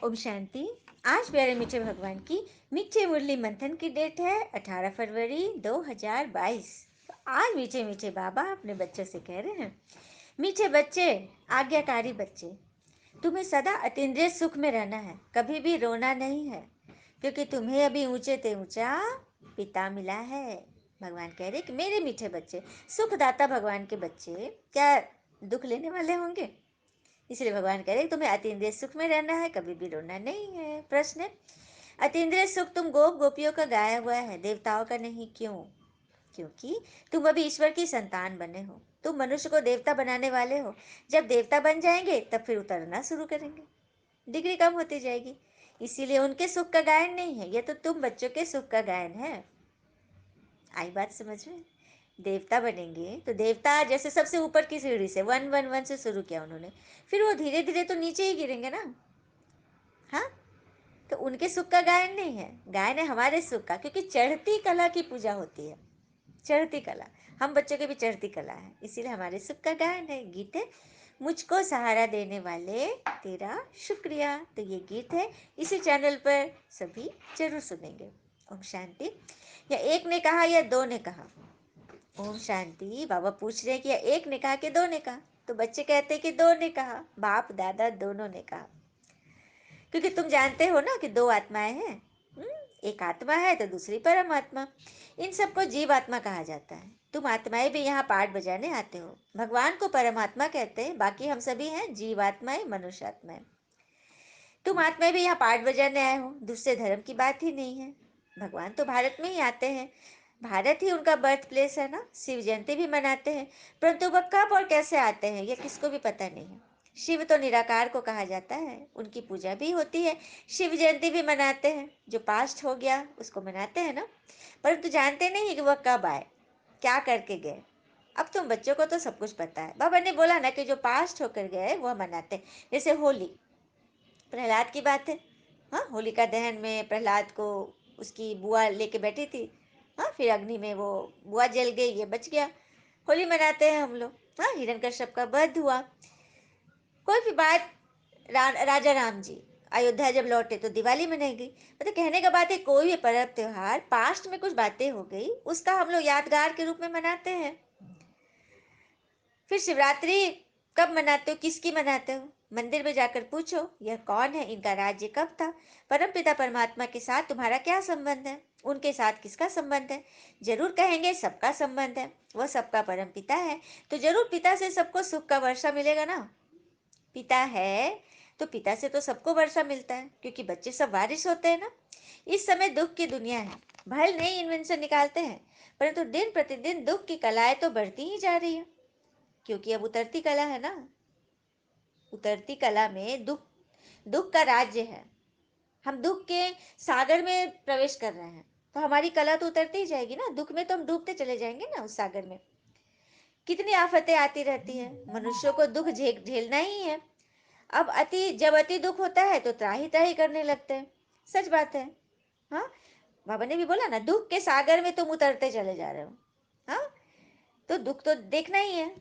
ओम शांति। आज प्यारे मीठे भगवान की मीठे मुरली मंथन की डेट है 18 फरवरी 2022। तो आज मीठे मीठे बाबा अपने बच्चों से कह रहे हैं, मीठे बच्चे, आज्ञाकारी बच्चे, तुम्हें सदा अतीन्द्रिय सुख में रहना है, कभी भी रोना नहीं है, क्योंकि तुम्हें अभी ऊंचे ते ऊंचा पिता मिला है। भगवान कह रहे कि मेरे मीठे बच्चे, सुखदाता भगवान के बच्चे क्या दुख लेने वाले होंगे? इसलिए भगवान कह रहे तुम्हें अतीन्द्रिय सुख में रहना है, कभी भी रोना नहीं है। प्रश्न है, अतीन्द्रिय सुख तुम गोप गोपियों का गाया हुआ है, देवताओं का नहीं। क्यों? क्योंकि तुम अभी ईश्वर की संतान बने हो, तुम मनुष्य को देवता बनाने वाले हो। जब देवता बन जाएंगे तब फिर उतरना शुरू करेंगे, डिग्री कम होती जाएगी। इसीलिए उनके सुख का गायन नहीं है, यह तो तुम बच्चों के सुख का गायन है। आई बात समझ में? देवता बनेंगे तो देवता जैसे सबसे ऊपर की सीढ़ी से 111 से शुरू किया उन्होंने, फिर वो धीरे धीरे तो नीचे ही गिरेंगे ना। हाँ, तो उनके सुख का गायन नहीं है, गायन है हमारे सुख का, क्योंकि चढ़ती कला की पूजा होती है। चढ़ती कला, हम बच्चों के भी चढ़ती कला है, इसीलिए हमारे सुख का गायन है। गीत है, मुझको सहारा देने वाले तेरा शुक्रिया। तो ये गीत है, इसी चैनल पर सभी जरूर सुनेंगे। ओम शांति। या एक ने कहा या दो ने कहा? ओम शांति। बाबा पूछ रहे हैं कि या एक ने कहा कि दो ने कहा? तो बच्चे कहते हैं कि दो ने कहा, बाप दादा दोनों ने कहा। क्योंकि तुम जानते हो ना कि दो आत्माएं हैं। एक आत्मा है तो दूसरी परमात्मा। इन सबको जीव आत्मा कहा जाता है। तुम आत्माएं भी यहाँ पाठ बजाने आते हो। भगवान को परमात्मा कहते हैं, बाकी हम सभी हैं जीवात्माएं, मनुष्य आत्माएं। तुम आत्माएं भी यहाँ पाठ बजाने आए हो, दूसरे धर्म की बात ही नहीं है। भगवान तो भारत में ही आते हैं, भारत ही उनका बर्थ प्लेस है ना। शिव जयंती भी मनाते हैं, परंतु वह कब और कैसे आते हैं यह किसको भी पता नहीं है। शिव तो निराकार को कहा जाता है, उनकी पूजा भी होती है, शिव जयंती भी मनाते हैं। जो पास्ट हो गया उसको मनाते हैं ना, परंतु जानते नहीं कि वह कब आए, क्या करके गए। अब तुम बच्चों को तो सब कुछ पता है। बाबा ने बोला ना कि जो पास्ट होकर गए वह मनाते हैं। जैसे होली, प्रहलाद की बात है। हाँ, होलिका दहन में प्रहलाद को उसकी बुआ लेके बैठी थी। हाँ, फिर अग्नि में वो बुआ जल गई, ये बच गया। होली मनाते हैं हम लोग। हाँ, हिरण्यकश्यप का वध हुआ। कोई भी बात, राजा राम जी अयोध्या जब लौटे तो दिवाली मनाई गई। मतलब कहने का बात है, कोई भी पर्व त्योहार पास्ट में कुछ बातें हो गई उसका हम लोग यादगार के रूप में मनाते हैं। फिर शिवरात्रि कब मनाते हो, किसकी मनाते हो? मंदिर में जाकर पूछो यह कौन है, इनका राज्य कब था, परमपिता परमात्मा के साथ तुम्हारा क्या संबंध है, उनके साथ किसका संबंध है? जरूर कहेंगे सबका संबंध है, वह सबका परम पिता है। तो जरूर पिता से सबको सुख का वर्षा मिलेगा ना। पिता है तो पिता से तो सबको वर्षा मिलता है, क्योंकि बच्चे सब वारिस होते हैं ना। इस समय दुख की दुनिया है, भले नई इन्वेंशन निकालते हैं, परंतु दिन प्रतिदिन दुख की कलाएं तो बढ़ती ही जा रही है, क्योंकि अब उतरती कला है ना। उतरती कला में दुख, दुख का राज्य है। हम दुख के सागर में प्रवेश कर रहे हैं, तो हमारी कला तो उतरती ही जाएगी ना। दुख में तो हम डूबते चले जाएंगे ना उस सागर में। कितनी आफतें आती रहती है, मनुष्यों को दुख झेलना ही है। अब जब अति दुख होता है तो त्राही त्राही करने लगते हैं। सच बात है। हाँ, बाबा ने भी बोला ना, दुख के सागर में तुम उतरते चले जा रहे हो। हाँ, तो दुख तो देखना ही है।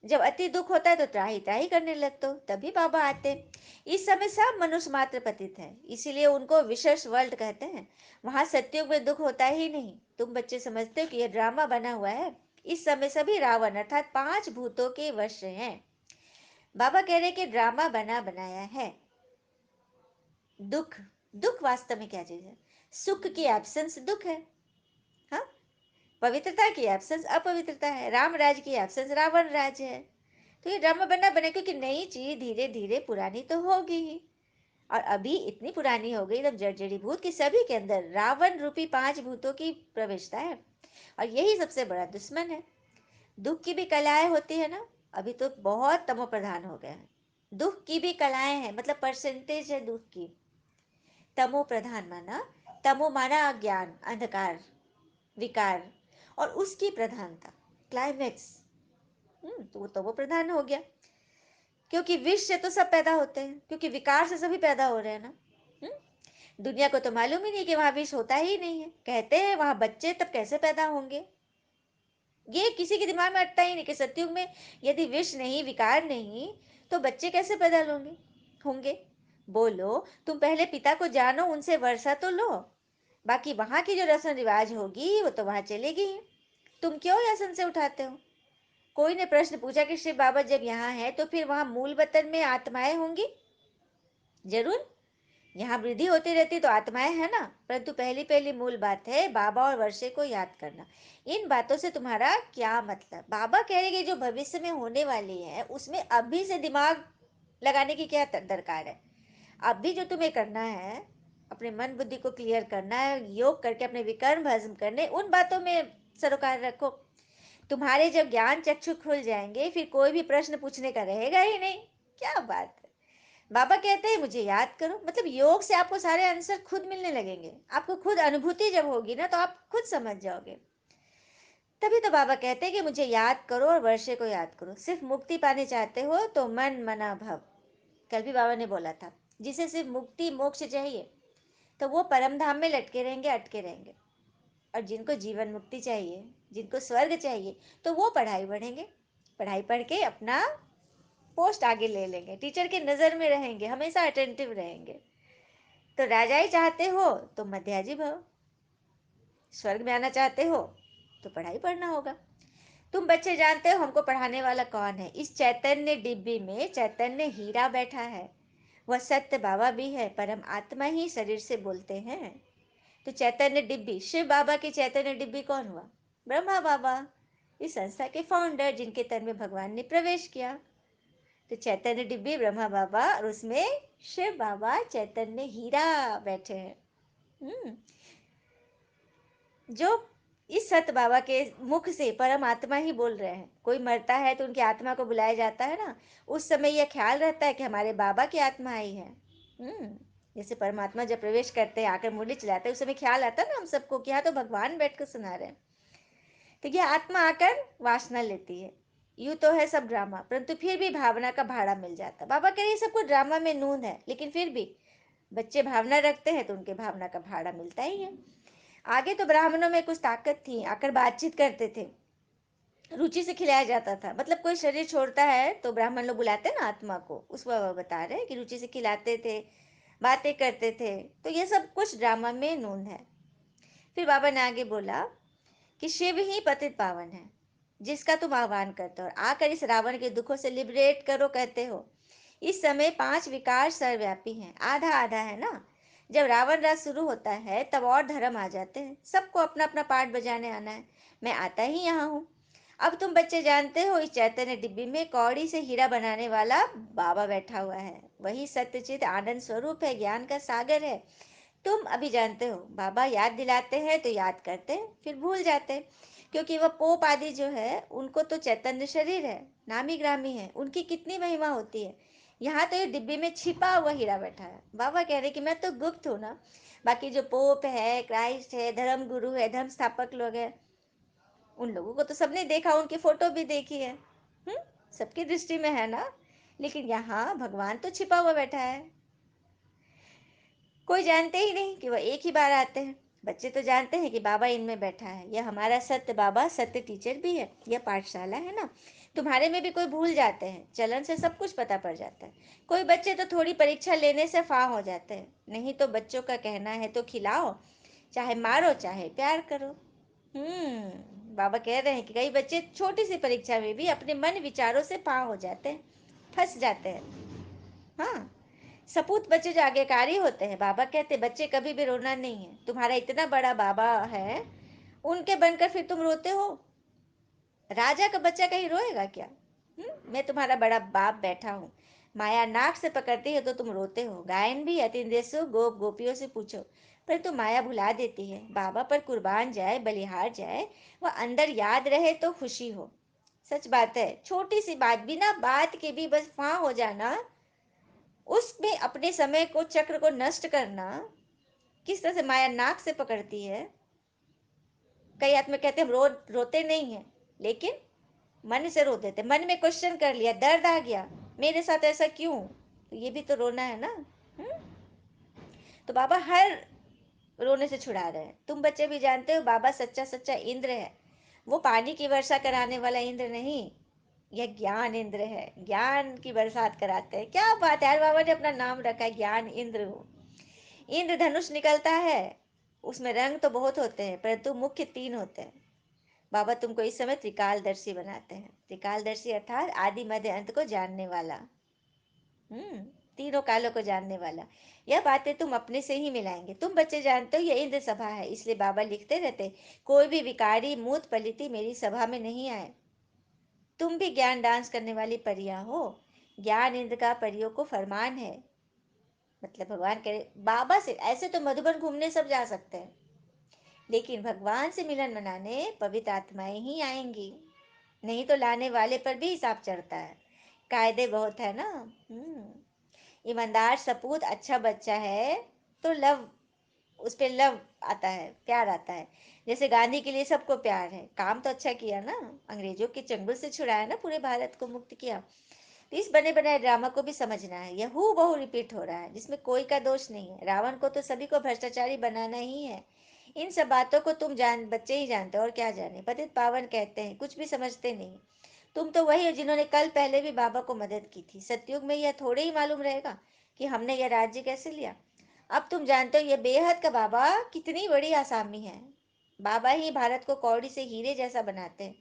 जब अति दुख होता है तो त्राही त्राही करने लगते हो, तभी बाबा आते हैं। इस समय सब मनुष्य मात्र पतित है, इसीलिए उनको विशेष वर्ल्ड कहते हैं। वहां सत्युग में दुख होता ही नहीं। तुम बच्चे समझते हो कि यह ड्रामा बना हुआ है। इस समय सभी रावण अर्थात 5 भूतों के वश हैं। बाबा कह रहे कि ड्रामा बना बनाया है। दुख, दुख वास्तव में क्या चीज है? सुख की एब्सेंस दुख है। हाँ, पवित्रता की एब्सेंस अपवित्रता है, राम राज की एब्सेंस रावण राज है। तो ये ड्रामा बनना बने, क्योंकि नई चीज धीरे धीरे पुरानी तो होगी ही। और अभी इतनी पुरानी हो गई एकदम जर्जरी भूत की, सभी के अंदर रावण रूपी 5 भूतों की प्रवेशता है, और यही सबसे बड़ा दुश्मन है। दुख की भी कलाएं होती है ना, अभी तो बहुत तमो प्रधान हो गया है। दुख की भी कलाएं हैं, मतलब परसेंटेज है दुख की। तमो प्रधान माना, तमो माना अज्ञान, अंधकार, विकार, और उसकी प्रधानता, क्लाइमेक्स। तो वो तमो प्रधान हो गया। क्योंकि विष से तो सब पैदा होते हैं, क्योंकि विकार से सभी पैदा हो रहे हैं ना। दुनिया को तो मालूम ही नहीं कि वहां विष होता ही नहीं है। कहते हैं वहां बच्चे, तब कैसे पैदा होंगे? ये किसी के दिमाग में अटता ही नहीं कि सतयुग में यदि विष नहीं, विकार नहीं, तो बच्चे कैसे पैदा होंगे होंगे? बोलो, तुम पहले पिता को जानो, उनसे वर्षा तो लो। बाकी वहां की जो रस्म रिवाज होगी वो तो वहां चलेगी ही। तुम क्यों यह संशय उठाते हो? कोई ने प्रश्न पूछा कि शिव बाबा जब यहाँ है तो फिर वहां मूल वतन में आत्माएं होंगी? जरूर, यहाँ वृद्धि होती रहती तो आत्माएं है ना, परंतु पहली पहली मूल बात है बाबा और वर्षे को याद करना। इन बातों से तुम्हारा क्या मतलब? बाबा कह रहे कि जो भविष्य में होने वाली है उसमें अभी से दिमाग लगाने की क्या दरकार है? अभी जो तुम्हें करना है, अपने मन बुद्धि को क्लियर करना है, योग करके अपने विकर्म भस्म करने, उन बातों में सरोकार रखो। तुम्हारे जब ज्ञान चक्षु खुल जाएंगे फिर कोई भी प्रश्न पूछने का रहेगा ही नहीं। क्या बात है! बाबा कहते हैं मुझे याद करो, मतलब योग से आपको सारे आंसर खुद मिलने लगेंगे। आपको खुद अनुभूति जब होगी ना तो आप खुद समझ जाओगे। तभी तो बाबा कहते हैं कि मुझे याद करो और वर्षे को याद करो। सिर्फ मुक्ति पाने चाहते हो तो मन मना भव, कल भी बाबा ने बोला था। जिसे सिर्फ मुक्ति मोक्ष चाहिए तो वो परम धाम में लटके रहेंगे, अटके रहेंगे। और जिनको जीवन मुक्ति चाहिए, जिनको स्वर्ग चाहिए, तो वो पढ़ाई बढ़ेंगे। पढ़ाई पढ़ के अपना पोस्ट आगे ले लेंगे, टीचर के नजर में रहेंगे, हमेशा अटेंटिव रहेंगे। तो राजाई चाहते हो तो मध्याजी भव, स्वर्ग में आना चाहते हो तो पढ़ाई पढ़ना होगा। तुम बच्चे जानते हो हमको पढ़ाने वाला कौन है? इस चैतन्य डिब्बी में चैतन्य हीरा बैठा है। वह सत्य बाबा भी है, परम आत्मा ही शरीर से बोलते हैं। तो चैतन्य डिब्बी, शिव बाबा की चैतन्य डिब्बी कौन हुआ? ब्रह्मा बाबा, इस संस्था के फाउंडर, जिनके तन में भगवान ने प्रवेश किया। तो चैतन्य डिब्बी ब्रह्मा बाबा और उसमें शिव बाबा चैतन्य हीरा बैठे हैं। हम्म जो इस सत बाबा के मुख से परमात्मा ही बोल रहे हैं। कोई मरता है तो उनकी आत्मा को बुलाया जाता है ना, उस समय यह ख्याल रहता है कि हमारे बाबा की आत्मा आई है। हम्म जैसे परमात्मा जब प्रवेश करते हैं, आकर मुरली चलाते हैं, उस समय ख्याल आता है ना हम सबको कि यहाँ तो भगवान बैठकर सुना रहे हैं। तो यह आत्मा आकर वासना लेती है। यूं तो है सब ड्रामा, परंतु फिर भी भावना का भाड़ा मिल जाता है। बाबा कह रहे सबको ड्रामा में नूंद है, लेकिन फिर भी बच्चे भावना रखते हैं तो उनके भावना का भाड़ा मिलता ही है। आगे तो ब्राह्मणों में कुछ ताकत थी, आकर बातचीत करते थे, रुचि से खिलाया जाता था। मतलब कोई शरीर छोड़ता है तो ब्राह्मण लोग बुलाते हैं ना आत्मा को, उस बाबा बता रहे हैं कि रुचि से खिलाते थे, बातें करते थे। तो ये सब कुछ ड्रामा में नूंद है। फिर बाबा ने आगे बोला कि शिव ही पतित पावन है, जिसका तुम आह्वान करते हो और आकर इस रावण के दुखों से लिबरेट करो कहते हो। इस समय 5 विकार सर्वव्यापी हैं, आधा आधा है ना। जब रावण राज शुरू होता है तब और धर्म आ जाते हैं, सबको अपना अपना पार्ट बजाने आना है। मैं आता ही यहाँ हूँ। अब तुम बच्चे जानते हो इस चैतन्य डिब्बी में कौड़ी से हीरा बनाने वाला बाबा बैठा हुआ है। वही सत्यचित आनंद स्वरूप है, ज्ञान का सागर है। तुम अभी जानते हो बाबा याद दिलाते हैं तो याद करते हैं, फिर भूल जाते हैं। क्योंकि वह पोप आदि जो है उनको तो चैतन्य शरीर है, नामी ग्रामी है, उनकी कितनी महिमा होती है। यहाँ तो ये डिब्बी में छिपा हुआ हीरा बैठा है। बाबा कह रहे कि मैं तो गुप्त हूँ ना। बाकी जो पोप है, क्राइस्ट है, धर्म गुरु है, धर्म स्थापक लोग हैं, उन लोगों को तो सबने देखा, उनकी फोटो भी देखी है। हम्म सबकी दृष्टि में है ना। लेकिन यहाँ भगवान तो छिपा हुआ बैठा है, कोई जानते ही नहीं कि वह एक ही बार आते हैं। बच्चे तो जानते हैं कि बाबा इनमें बैठा है। यह हमारा सत्य बाबा सत्य टीचर भी है। यह पाठशाला है ना। तुम्हारे में भी कोई भूल जाते हैं, चलन से सब कुछ पता पड़ जाता है। कोई बच्चे तो थोड़ी परीक्षा लेने से फां हो जाते हैं। नहीं तो बच्चों का कहना है तो खिलाओ, चाहे मारो चाहे प्यार करो। बाबा कह रहे हैं कि कई बच्चे छोटी सी परीक्षा में भी अपने मन विचारों से फां हो जाते हैं, फंस जाते हैं। हाँ, सपूत बच्चे जो आज्ञाकारी होते हैं, बाबा कहते बच्चे कभी भी रोना नहीं है। तुम्हारा इतना बड़ा बाबा है, उनके बनकर फिर तुम रोते हो? राजा का बच्चा कहीं रोएगा क्या? मैं तुम्हारा बड़ा बाप बैठा हूँ। माया नाक से पकड़ती है तो तुम रोते हो। गायन भी अतिदेशु गोप गोपियों से पूछो, पर तुम माया भुला देती है। बाबा पर कुर्बान जाए, बलिहार जाए, वह अंदर याद रहे तो खुशी हो। सच बात है, छोटी सी बात, बिना बात के भी बस फां हो जाना, उसमें अपने समय को, चक्र को नष्ट करना, किस तरह से माया नाक से पकड़ती है। कई आत्मा कहते हैं हम रोते नहीं हैं, लेकिन मन से रो देते। मन में क्वेश्चन कर लिया, दर्द आ गया, मेरे साथ ऐसा क्यों, तो ये भी तो रोना है ना। हुँ? तो बाबा हर रोने से छुड़ा रहे हैं। तुम बच्चे भी जानते हो बाबा सच्चा सच्चा इंद्र है। वो पानी की वर्षा कराने वाला इंद्र नहीं, यह ज्ञान इंद्र है, ज्ञान की बरसात कराते हैं। क्या बात है यार, बाबा ने अपना नाम रखा है ज्ञान इंद्र हो। इंद्र धनुष निकलता है, उसमें रंग तो बहुत होते हैं परंतु मुख्य तीन होते हैं। बाबा तुमको इस समय त्रिकालदर्शी बनाते हैं। त्रिकालदर्शी अर्थात आदि मध्य अंत को जानने वाला। हम्म तीनों कालों को जानने वाला। यह बातें तुम अपने से ही मिलाएंगे। तुम बच्चे जानते हो यह इंद्र सभा है, इसलिए बाबा लिखते रहते, कोई भी विकारी मूत पलिति मेरी सभा में नहीं आए। तुम भी ज्ञान डांस करने वाली परियां हो। ज्ञान इंद्र का परियों को फरमान है। मतलब भगवान करे बाबा से, ऐसे तो मधुबन घूमने सब जा सकते हैं, लेकिन भगवान से मिलन मनाने पवित्र आत्माएं ही आएंगी, नहीं तो लाने वाले पर भी हिसाब चढ़ता है। कायदे बहुत है ना। ईमानदार सपूत अच्छा बच्चा है तो लव, उस पे लव आता है, प्यार आता है। जैसे गांधी के लिए सबको प्यार है, काम तो अच्छा किया ना, अंग्रेजों के चंगुल से छुड़ाया ना, पूरे भारत को मुक्त किया। तो इस बने बनाए ड्रामा को भी समझना है, यह हूबहू बहु रिपीट हो रहा है, जिसमें कोई का दोष नहीं है। रावण को तो सभी को भ्रष्टाचारी बनाना ही है। इन सब बातों को तुम जान, बच्चे ही जानते हो और क्या जाने। पतित पावन कहते हैं, कुछ भी समझते नहीं। तुम तो वही हो जिन्होंने कल पहले भी बाबा को मदद की थी। सतयुग में यह थोड़े ही मालूम रहेगा कि हमने यह राज्य कैसे लिया। अब तुम जानते हो ये बेहद का बाबा कितनी बड़ी आसामी है। बाबा ही भारत को कौड़ी से हीरे जैसा बनाते हैं।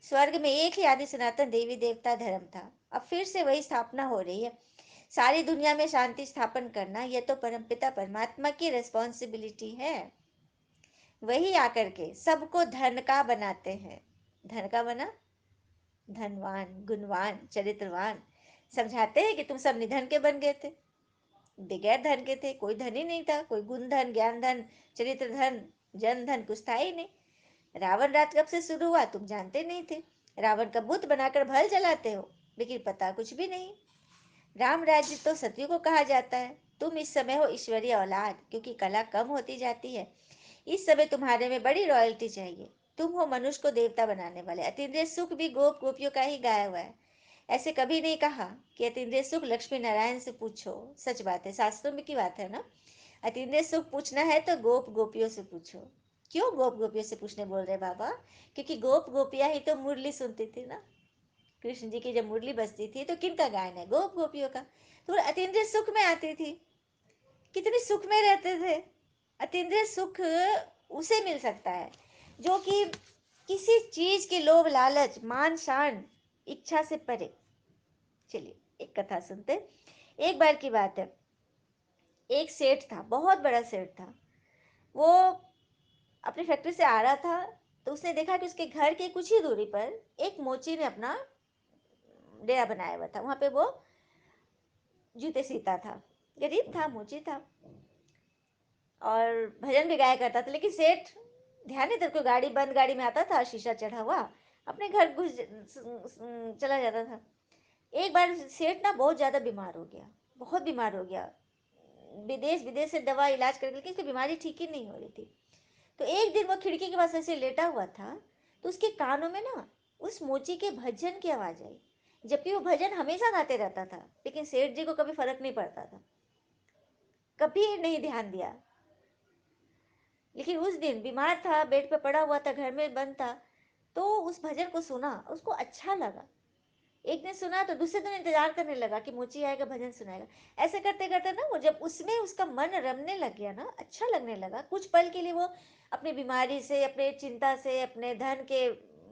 स्वर्ग में एक ही आदि सनातन देवी देवता धर्म था, अब फिर से वही स्थापना हो रही है। सारी दुनिया में शांति स्थापन करना यह तो परमपिता परमात्मा की रिस्पॉन्सिबिलिटी है। वही आकर के सबको धन का बनाते हैं। धन का बना, धनवान गुणवान चरित्रवान। समझाते हैं कि तुम सब निधन के बन गए थे, बगैर धन के थे, कोई धन ही नहीं था, कोई गुण धन ज्ञान धन चरित्र धन जन धन कुछ था ही नहीं। रावण राज कब से शुरू हुआ तुम जानते नहीं थे। रावण का बुत बनाकर भल चलाते हो, लेकिन पता कुछ भी नहीं। राम राज्य तो सतयुग को कहा जाता है। तुम इस समय हो ईश्वरीय औलाद, क्योंकि कला कम होती जाती है। इस समय तुम्हारे में बड़ी रॉयल्टी चाहिए। तुम हो मनुष्य को देवता बनाने वाले। अतीन्द्रिय सुख भी गोप गोपियों का ही गाया हुआ है। ऐसे कभी नहीं कहा कि अतीन्द्रिय सुख लक्ष्मी नारायण से पूछो। सच बात है, शास्त्रों में की बात है ना। अतीन्द्रिय सुख पूछना है तो गोप गोपियों से पूछो। क्यों गोप गोपियों से पूछने बोल रहे बाबा? क्योंकि गोप गोपियां ही तो मुरली सुनती थी ना। कृष्ण जी की जब मुरली बजती थी तो किनका गायन है? गोप गोपियों का। तो वो अतीन्द्रिय सुख में आती थी, कितने सुख में रहते थे। अतीन्द्रिय सुख उसे मिल सकता है जो कि किसी चीज के लोभ लालच मान शान इच्छा से परे। चलिए एक कथा सुनते। एक बार की बात है, एक सेठ था, बहुत बड़ा सेठ था। वो अपनी फैक्ट्री से आ रहा था, तो उसने देखा कि उसके घर के कुछ ही दूरी पर एक मोची ने अपना डेरा बनाया हुआ था। वहां पे वो जूते सीता था। गरीब था, मोची था और भजन भी गाया करता था। लेकिन सेठ ध्यान नहीं था, कोई गाड़ी बंद गाड़ी में आता था, शीशा चढ़ा हुआ, अपने घर घुस चला जाता था। एक बार सेठ ना बहुत ज्यादा बीमार हो गया, बहुत बीमार हो गया। विदेश विदेश से दवा इलाज करके, लेकिन उसकी बीमारी ठीक ही नहीं हो रही थी। तो एक दिन वो खिड़की के पास ऐसे लेटा हुआ था, तो उसके कानों में ना उस मोची के भजन की आवाज आई। जबकि वो भजन हमेशा गाते रहता था, लेकिन सेठ जी को कभी फर्क नहीं पड़ता था, कभी नहीं ध्यान दिया। लेकिन उस दिन बीमार था, बेड पे पड़ा हुआ था, घर में बंद था, तो उस भजन को सुना, उसको अच्छा लगा। एक दिन सुना तो दूसरे दिन इंतजार करने लगा कि मोची आएगा भजन सुनाएगा। ऐसे करते करते ना वो जब उसमें उसका मन रमने लग गया ना, अच्छा लगने लगा, कुछ पल के लिए वो अपनी बीमारी से, अपने चिंता से, अपने धन के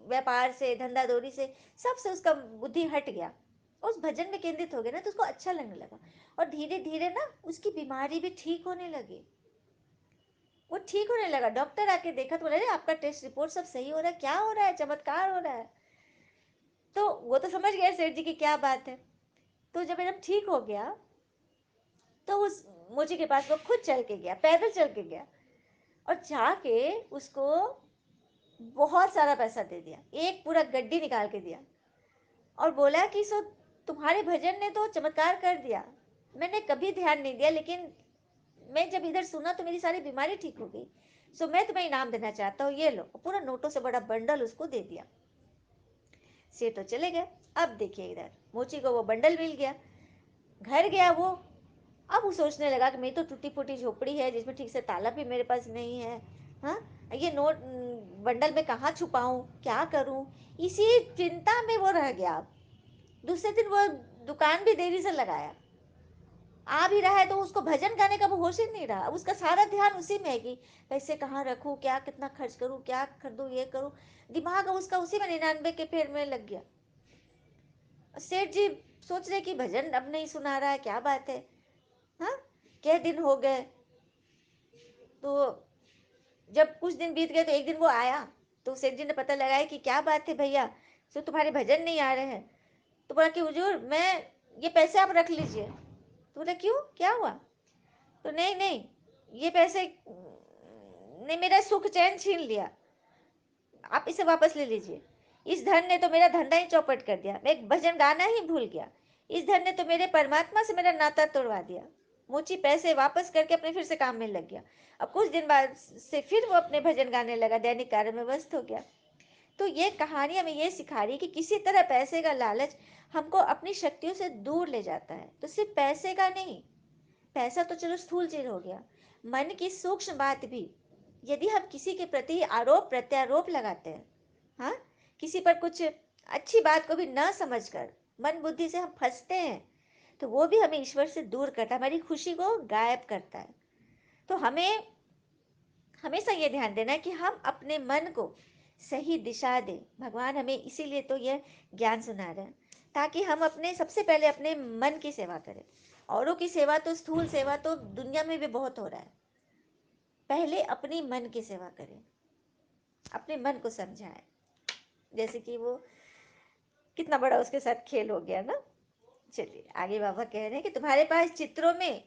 व्यापार से, धंधा दौरी से, सबसे उसका बुद्धि हट गया, उस भजन में केंद्रित हो गया ना, तो उसको अच्छा लगने लगा। और धीरे धीरे ना उसकी बीमारी भी ठीक होने लगी, वो ठीक होने लगा। डॉक्टर आके देखा तो बोले अरे आपका टेस्ट रिपोर्ट सब सही हो रहा है, क्या हो रहा है, चमत्कार हो रहा है। तो वो तो समझ गया सेठ जी की क्या बात है। तो जब एकदम ठीक हो गया तो उस मोची के पास वो खुद चल के गया, पैदल चल के गया, और जाके उसको बहुत सारा पैसा दे दिया, एक पूरा गड्डी निकाल के दिया, और बोला कि सो तुम्हारे भजन ने तो चमत्कार कर दिया, मैंने कभी ध्यान नहीं दिया, लेकिन मैं जब इधर सुना तो मेरी सारी बीमारी ठीक हो गई, सो मैं तुम्हें इनाम देना चाहता हूँ, ये लो। पूरा नोटों से बड़ा बंडल उसको दे दिया। से तो चले गए। अब देखिए इधर मोची को वो बंडल मिल गया, घर गया वो। अब वो सोचने लगा कि मेरी तो टूटी फूटी झोपड़ी है जिसमें ठीक से ताला भी मेरे पास नहीं है। हाँ, ये नोट बंडल में कहाँ छुपाऊं, क्या करूं, इसी चिंता में वो रह गया। दूसरे दिन वो दुकान भी देरी से लगाया, आ भी रहा है तो उसको भजन गाने का वो होश ही नहीं रहा। अब उसका सारा ध्यान उसी में है कि पैसे कहाँ रखूं, क्या कितना खर्च करूं, क्या खरीदूं, ये करूं। दिमाग उसका उसी में 99 के फेर में लग गया। सेठ जी सोच रहे कि भजन अब नहीं सुना रहा है, क्या बात है। हाँ, क्या दिन हो गए। तो जब कुछ दिन बीत गए तो एक दिन वो आया, तो सेठ जी ने पता लगाया कि क्या बात है भैया, तो तुम्हारे भजन नहीं आ रहे हैं। तो बोला कि हुजूर, मैं ये पैसे आप रख लीजिए। तो बोला क्यों, क्या हुआ। तो नहीं नहीं, ये पैसे ने मेरा सुख चैन छीन लिया, आप इसे वापस ले लीजिए। इस धन ने तो मेरा धंधा ही चौपट कर दिया, मैं एक भजन गाना ही भूल गया। इस धन ने तो मेरे परमात्मा से मेरा नाता तोड़वा दिया। मोची पैसे वापस करके अपने फिर से काम में लग गया। अब कुछ दिन बाद से फिर वो अपने भजन गाने लगा, दैनिक कार्य में व्यस्त हो गया। तो ये कहानी हमें ये सिखा रही है कि किसी तरह पैसे का लालच हमको अपनी शक्तियों से दूर ले जाता है। तो सिर्फ पैसे का नहीं, पैसा तो चलो स्थूल चीज हो गया, मन की सूक्ष्म बात भी। यदि हम किसी के प्रति आरोप प्रत्यारोप लगाते हैं, हाँ, किसी पर कुछ अच्छी बात को भी न समझकर मन बुद्धि से हम फंसते हैं, तो वो भी हमें ईश्वर से दूर करता है, हमारी खुशी को गायब करता है। तो हमें हमेशा ये ध्यान देना है कि हम अपने मन को सही दिशा दें। भगवान हमें इसीलिए तो यह ज्ञान सुना रहे हैं, ताकि हम अपने सबसे पहले अपने मन की सेवा करें। औरों की सेवा तो, स्थूल सेवा तो दुनिया में भी बहुत हो रहा है। पहले अपनी मन की सेवा करें, अपने मन को समझाएं। जैसे कि वो कितना बड़ा उसके साथ खेल हो गया ना। चलिए आगे बाबा कह रहे हैं कि तुम्हारे पास चित्रों में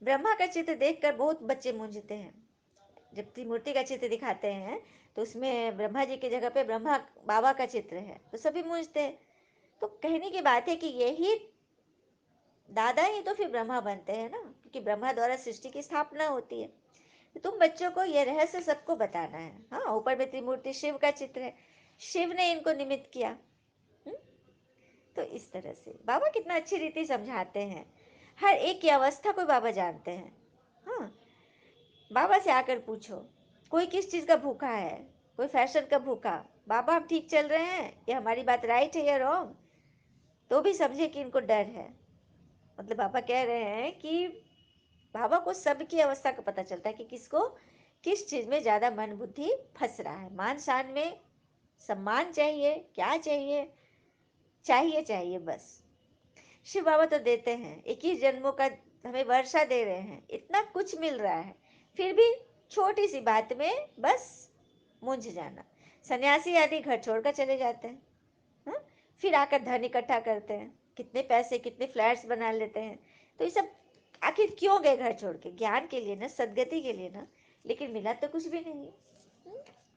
ब्रह्मा का चित्र देखकर बहुत बच्चे मूंझते हैं। जब त्रिमूर्ति का चित्र दिखाते हैं तो उसमें ब्रह्मा जी की जगह पे ब्रह्मा बाबा का चित्र है, तो सभी मूंझते हैं। तो कहने की बात है कि यही दादा ही तो फिर ब्रह्मा बनते हैं ना, क्योंकि ब्रह्मा द्वारा सृष्टि की स्थापना होती है। तो तुम बच्चों को यह रहस्य सबको बताना है। हाँ, ऊपर में त्रिमूर्ति शिव का चित्र है, शिव ने इनको निमित्त किया। हुँ? तो इस तरह से बाबा कितना अच्छी रीति समझाते हैं। हर एक की अवस्था को बाबा जानते हैं। हाँ, बाबा से आकर पूछो, कोई किस चीज का भूखा है, कोई फैशन का भूखा। बाबा हम ठीक चल रहे हैं, ये हमारी बात राइट है या रॉन्ग, तो भी समझे कि इनको डर है। मतलब बाबा कह रहे हैं कि बाबा को सबकी अवस्था का पता चलता है कि किसको किस चीज में ज्यादा मन बुद्धि फंस रहा है। मान शान में सम्मान चाहिए, क्या चाहिए, चाहिए चाहिए बस। शिव बाबा तो देते हैं, 21 जन्मों का हमें वर्षा दे रहे हैं, इतना कुछ मिल रहा है, फिर भी छोटी सी बात में बस मूंझ जाना। सन्यासी आदि घर छोड़कर चले जाते हैं, हाँ? फिर आकर धन इकट्ठा करते हैं, कितने पैसे कितने फ्लैट्स बना लेते हैं। तो ये सब आखिर क्यों गए घर छोड़ के, ज्ञान के लिए ना, सदगति के लिए ना, लेकिन मिला तो कुछ भी नहीं।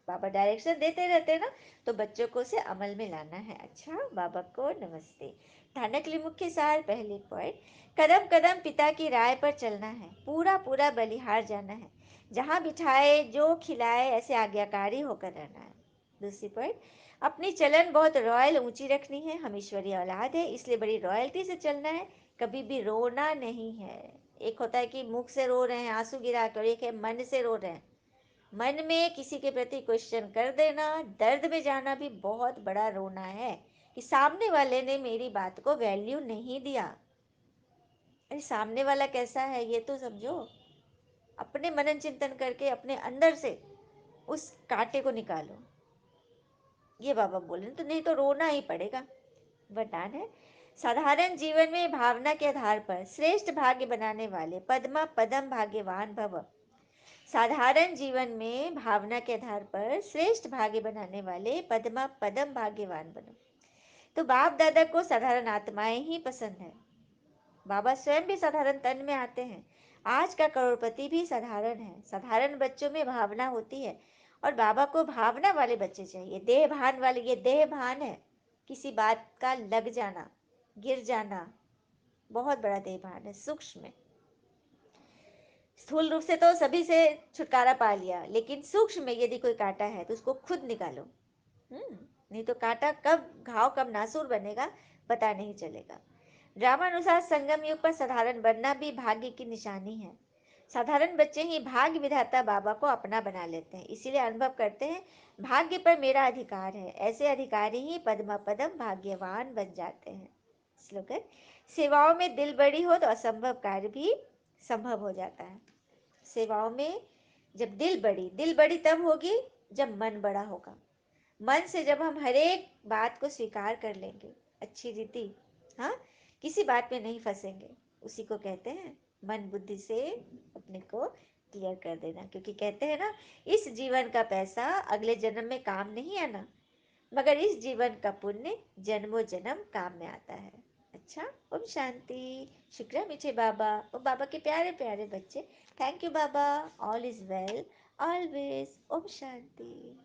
बाबा डायरेक्शन देते रहते हैं ना, तो बच्चों को उसे अमल में लाना है। अच्छा, बाबा को नमस्ते। ध्यान के लिए मुख्य सार, पहले पॉइंट, कदम कदम पिता की राय पर चलना है, पूरा पूरा बलिहार जाना है, जहाँ बिठाए जो खिलाए ऐसे आज्ञाकारी होकर रहना है। दूसरी पॉइंट, अपनी चलन बहुत रॉयल ऊंची रखनी है, हम ईश्वरीय औलाद है इसलिए बड़ी रॉयल्टी से चलना है, कभी भी रोना नहीं है। एक होता है कि मुख से रो रहे हैं आंसू गिरा कर, एक है मन से रो रहे हैं। मन में किसी के प्रति क्वेश्चन कर देना, दर्द में जाना भी बहुत बड़ा रोना है कि सामने वाले ने मेरी बात को वैल्यू नहीं दिया। अरे सामने वाला कैसा है ये तो समझो। अपने मनन चिंतन करके अपने अंदर से उस कांटे को निकालो, ये बाबा बोले, तो नहीं तो रोना ही पड़ेगा। वरदान है, साधारण जीवन में भावना के आधार पर श्रेष्ठ भाग्य बनाने वाले पद्मा पदम भाग्यवान भव। साधारण जीवन में भावना के आधार पर श्रेष्ठ भाग्य बनाने वाले पद्मा पदम भाग्यवान बनो। तो बाप दादा को साधारण आत्माएं ही पसंद है। बाबा स्वयं भी साधारण तन में आते हैं। आज का करोड़पति भी साधारण है। साधारण बच्चों में भावना होती है और बाबा को भावना वाले बच्चे चाहिए, देह भान वाले। ये देह भान है, किसी बात का लग जाना, गिर जाना, बहुत बड़ा देह भान है, सूक्ष्म है। स्थूल रूप से तो सभी से छुटकारा पा लिया, लेकिन सूक्ष्म में यदि कोई कांटा है तो उसको खुद निकालो। नहीं तो कांटा कब घाव कब नासूर बनेगा पता नहीं चलेगा। ड्रामानुसार संगम युग पर साधारण बनना भी भाग्य की निशानी है। साधारण बच्चे ही भाग्य विधाता बाबा को अपना बना लेते हैं, इसीलिए अनुभव करते हैं भाग्य पर मेरा अधिकार है। ऐसे अधिकारी ही पद्मा पदम भाग्यवान बन जाते हैं। स्लोगन, सेवाओं में दिल बड़ी हो तो असंभव कार्य भी संभव हो जाता है। सेवाओं में जब दिल बड़ी तब होगी जब मन बड़ा होगा। मन से जब हम हर एक बात को स्वीकार कर लेंगे, अच्छी रीति, हाँ, किसी बात में नहीं फंसेंगे, उसी को कहते हैं मन बुद्धि से अपने को क्लियर कर देना। क्योंकि कहते हैं ना, इस जीवन का पैसा अगले जन्म में काम नहीं आना, मगर इस जीवन का पुण्य जन्मों जन्म काम में आता है। अच्छा, ओम शांति। शुक्र मीठे बाबा, ओ बाबा के प्यारे प्यारे बच्चे। थैंक यू बाबा। All is well always. ओम शांति।